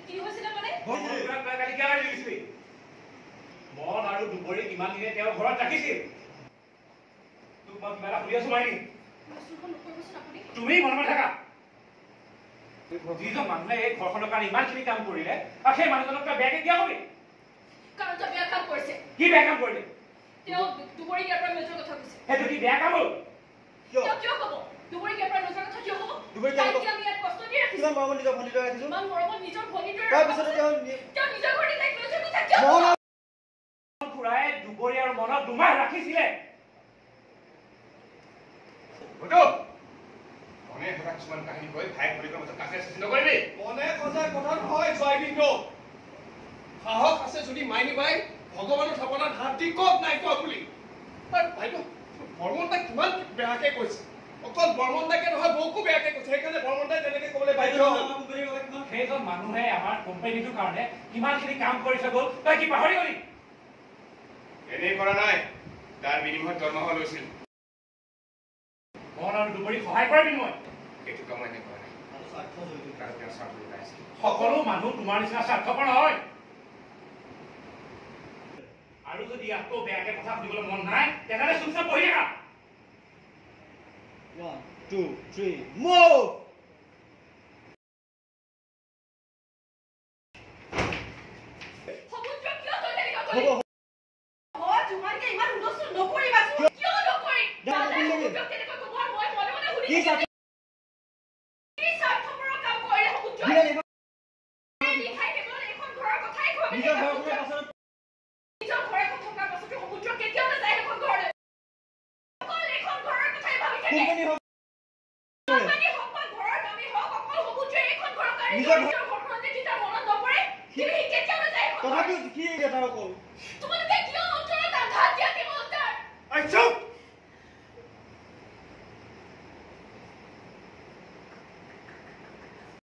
কি হৈছিল মানে পুৰা কালি কিয় লাগি গৈছিল মন আৰু দুবৰি কিমান দিনে তেওঁ ঘৰত ৰাখিছিল তোক মই কিবা এটা সুধি আছো মাইনী তুমি মনে থাকা যিজন মানুহে এই ঘৰখনৰ কাৰণে ইমানখিনি কাম কৰিলে আৰু সেই মানুহজনক তই বেয়াকে কিয় কবি কাৰণ তই বেয়া কাম কৰিছে কি বেয়া কাম কৰিলে তেওঁ দুবৰি ইয়াৰ পৰা নোযোৱাৰ কথা কৈছে সেইটো কি বেয়া কাম হ'ল কিয় ক'ব দুবৰি ইয়াৰ পৰা নোযোৱাৰ কথা কিয় ক'ব তাইক আমি ইয়াত কষ্ট দি ৰাখিছো কিমান মৰমত নিজৰ ভণ্টিটো ৰাখিছো ইমান মৰমত নিজৰ ভনীটোৰ তাৰপিছতে তেওঁ নিজৰ ঘৰতে তাইক নোযোৱাৰ কথা কিয় ক'ব খুৰাই দুবৰি আৰু মনত দুমাহ ৰাখিছিলে মনে কথা কিছুমান কাহিনী কৈ ভাই ভৰিকৰ মাজত কাছে চেষ্টা নকৰিবি মনে কথা কথা নহয় জয় কিন্তু সাহস আছে যদি মাইনী বাই ভগৱানৰ থাপনাত হাত দি কওক নাই কোৱা বুলি বাইদেউ বৰ্মনদাই কিমান বেয়াকে কৈছে অকল বৰ্মনদাকে নহয় বৌকো বেয়াকে কৈছে সেইকাৰণে বৰ্মনদাই তেনেকে ক'বলৈ বাধ্য হ'ল সেইজন মানুহে আমাৰ কোম্পানীটোৰ কাৰণে কিমানখিনি কাম কৰিছে গ'ল তই কি পাহৰি গলি এনেই কৰা নাই তাৰ বিনিময়ত দৰমহা লৈছিল মন আৰু দুবৰি সহায় কৰিবি মই এইটো কাম এনে কৰা নাই তাৰ তেওঁ স্বাৰ্থ লুকাই আছে সকলো মানুহ তোমাৰ নিচিনা স্বাৰ্থপৰ নহয় আৰু যদি আকৌ বেয়াকে কথা সুধিবলৈ মন নাই তেনেহ'লে চুপচাপ বহি থাকা 1 2 3 move সমুদ্ৰ কিয় তই তেনেকুৱা কৰিলি হয় তোমাকে ইমান উদস্ত নকৰিবাচোন কিয় নকৰি দাদা সমুদ্ৰ তেনেকৈ ক'ব আৰু মই মনে মনে শুনি কি স্বাৰ্থপৰৰ কাম কৰিলে সমুদ্ৰ লিখাই কেৱল এখন ঘৰৰ কথাই কৈ নিজৰ ঘৰখনৰ পাছত নিজৰ ঘৰে থকাৰ পাছতো সমুদ্ৰ কেতিয়াও নাযায় এখন ঘৰলৈ অকল এখন ঘৰৰ কথাই ভাবি থাকে কোম্পানী হওক বা ঘৰৰ কামেই হওক অকল সমুদ্ৰ এখন ঘৰৰ কাৰণে নিজৰ ঘৰখনতে যেতিয়া মনত নপৰে কিন্তু সি কেতিয়াও নাযায় তথাপিও কি এটা অকল তোমালোকে কিয় অন্তৰত আঘাত দিয়াকে